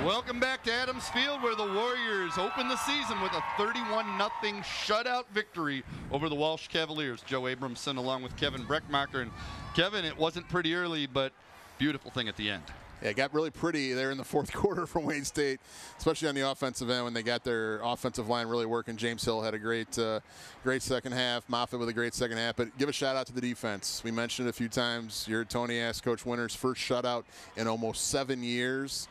Welcome back to Adams Field, where the Warriors open the season with a 31-0 shutout victory over the Walsh Cavaliers. Joe Abramson along with Kevin Breckmacher. And Kevin, it wasn't pretty early, but beautiful thing at the end. Yeah, it got really pretty there in the fourth quarter from Wayne State, especially on the offensive end when they got their offensive line really working. James Hill had a great second half. Moffitt with a great second half. But give a shout out to the defense. We mentioned it a few times. You heard Tony ask Coach Winters, first shutout in almost 7 years.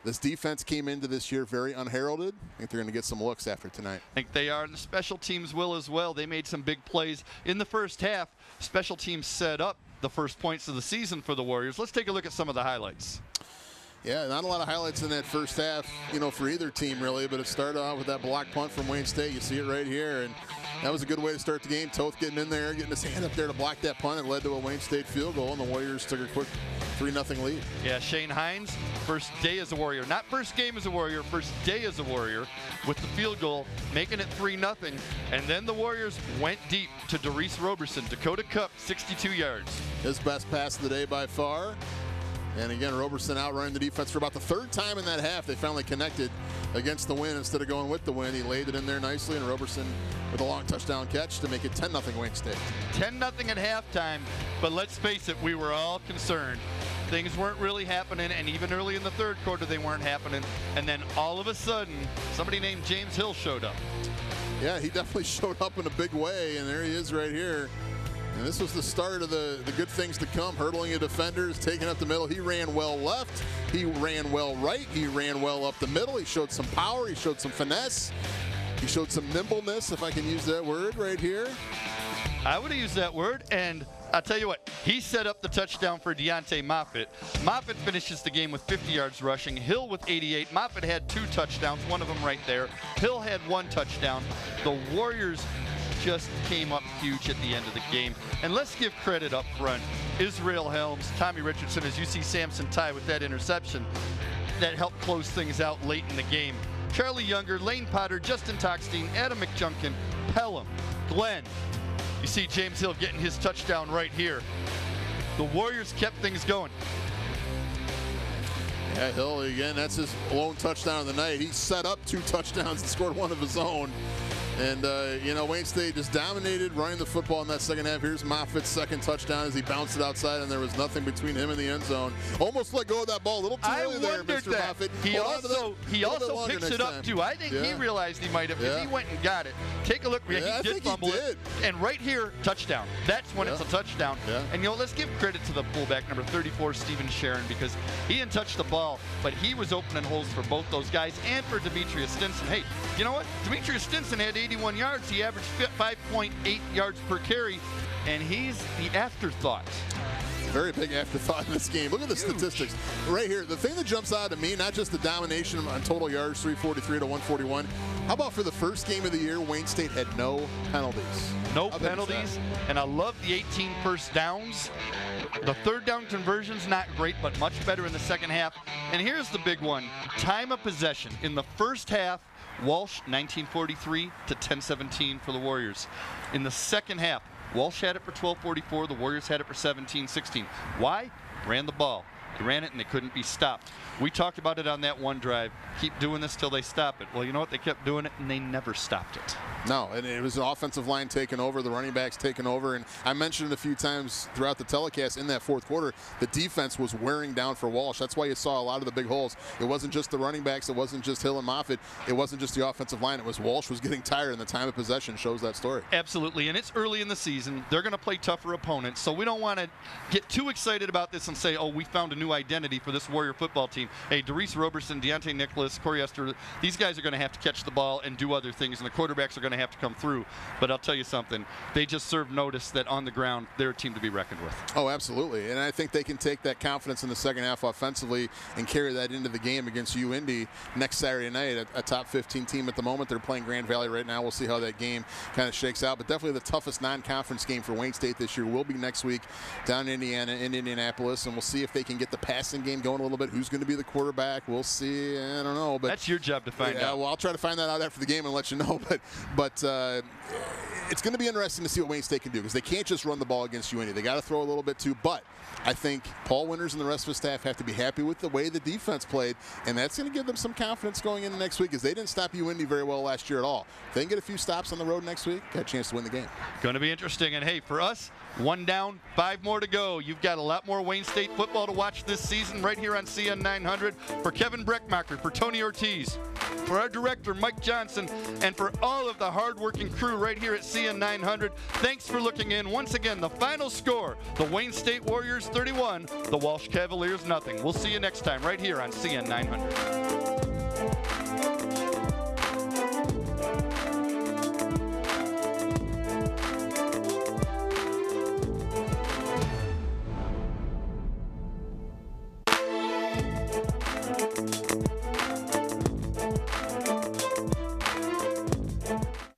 This defense came into this year very unheralded. I think they're going to get some looks after tonight. I think they are, and the special teams will as well. They made some big plays in the first half. Special teams set up the first points of the season for the Warriors. Let's take a look at some of the highlights. Yeah, not a lot of highlights in that first half, for either team really, but it started off with that block punt from Wayne State. You see it right here, and that was a good way to start the game. Toth getting in there, getting his hand up there to block that punt. It led to a Wayne State field goal, and the Warriors took a quick 3-0 lead. Yeah, Shane Hines, first day as a Warrior. Not first game as a Warrior, first day as a Warrior with the field goal, making it 3-0. And then the Warriors went deep to Darius Roberson. Dakota Cup, 62 yards. His best pass of the day by far. And again, Roberson outrunning the defense for about the third time in that half. They finally connected against the win instead of going with the win. He laid it in there nicely, and Roberson with a long touchdown catch to make it 10-0 Wayne State. 10-0 at halftime, but let's face it, we were all concerned. Things weren't really happening, and even early in the third quarter, they weren't happening. And then all of a sudden, somebody named James Hill showed up. Yeah, he definitely showed up in a big way, and there he is right here. And this was the start of the good things to come, hurdling a defenders, taking up the middle. He ran well left, he ran well right, he ran well up the middle. He showed some power, he showed some finesse, he showed some nimbleness, if I can use that word right here. I would have used that word, and I'll tell you what, he set up the touchdown for Deontay Moffitt. Moffitt finishes the game with 50 yards rushing, Hill with 88. Moffitt had 2 touchdowns, one of them right there. Hill had 1 touchdown. The Warriors just came up huge at the end of the game. And let's give credit up front. Israel Helms, Tommy Richardson, as you see Samson Ty with that interception that helped close things out late in the game. Charlie Younger, Lane Potter, Justin Toxtein, Adam McJunkin, Pelham, Glenn. You see James Hill getting his touchdown right here. The Warriors kept things going. Yeah, Hill, again, that's his lone touchdown of the night. He set up 2 touchdowns and scored 1 of his own. And, Wayne State just dominated running the football in that second half. Here's Moffitt's second touchdown as he bounced it outside, and there was nothing between him and the end zone. Almost let go of that ball a little too early there, Mr. Moffitt. He also picks it up, too. I think he realized he might have, because he went and got it. Take a look. He did fumble it. And right here, touchdown. That's when it's a touchdown. Yeah. And, let's give credit to the fullback, number 34, Steven Sharon, because he didn't touch the ball, but he was opening holes for both those guys and for Demetrius Stinson. Hey, you know what? Demetrius Stinson had 81 yards. He averaged 5.8 yards per carry, and he's the afterthought. Very big afterthought in this game. Look at the statistics right here. The thing that jumps out to me, not just the domination on total yards, 343 to 141. How about for the first game of the year, Wayne State had no penalties? No penalties, and I love the 18 first downs. The third down conversion's not great, but much better in the second half. And here's the big one. Time of possession. In the first half, Walsh, 1943 to 10-17 for the Warriors. In the second half, Walsh had it for 12:44. The Warriors had it for 17-16. Why? Ran the ball. They ran it, and they couldn't be stopped. We talked about it on that one drive. Keep doing this till they stop it. Well, you know what? They kept doing it, and they never stopped it. No, and it was an offensive line taking over, the running backs taking over. And I mentioned it a few times throughout the telecast in that fourth quarter, the defense was wearing down for Walsh. That's why you saw a lot of the big holes. It wasn't just the running backs. It wasn't just Hill and Moffitt. It wasn't just the offensive line. It was Walsh was getting tired, and the time of possession shows that story. Absolutely, and it's early in the season. They're going to play tougher opponents, so we don't want to get too excited about this and say, oh, we found a new identity for this Warrior football team. Hey, Darius Roberson, Deontay Nicholas, Corey Esther, these guys are going to have to catch the ball and do other things, and the quarterbacks are going to have to come through. But I'll tell you something, they just serve notice that on the ground, they're a team to be reckoned with. Oh, absolutely. And I think they can take that confidence in the second half offensively and carry that into the game against UIndy next Saturday night, a top 15 team at the moment. They're playing Grand Valley right now. We'll see how that game kind of shakes out. But definitely the toughest non-conference game for Wayne State this year will be next week down in Indiana, in Indianapolis. And we'll see if they can get the passing game going a little bit. Who's going to be the quarterback? We'll see. I don't know. But that's your job to find out. Well, I'll try to find that out after the game and let you know. But it's going to be interesting to see what Wayne State can do, because they can't just run the ball against UIndy. They got to throw a little bit too. But I think Paul Winters and the rest of his staff have to be happy with the way the defense played, and that's going to give them some confidence going into next week, because they didn't stop UIndy very well last year at all. If they can get a few stops on the road next week, got a chance to win the game. Going to be interesting. And hey, for us, 1 down, 5 more to go. You've got a lot more Wayne State football to watch this season right here on CN 900. For Kevin Breckmacher, for Tony Ortiz, for our director, Mike Johnson, and for all of the hardworking crew right here at CN 900, thanks for looking in. Once again, the final score, the Wayne State Warriors 31, the Walsh Cavaliers nothing. We'll see you next time right here on CN 900.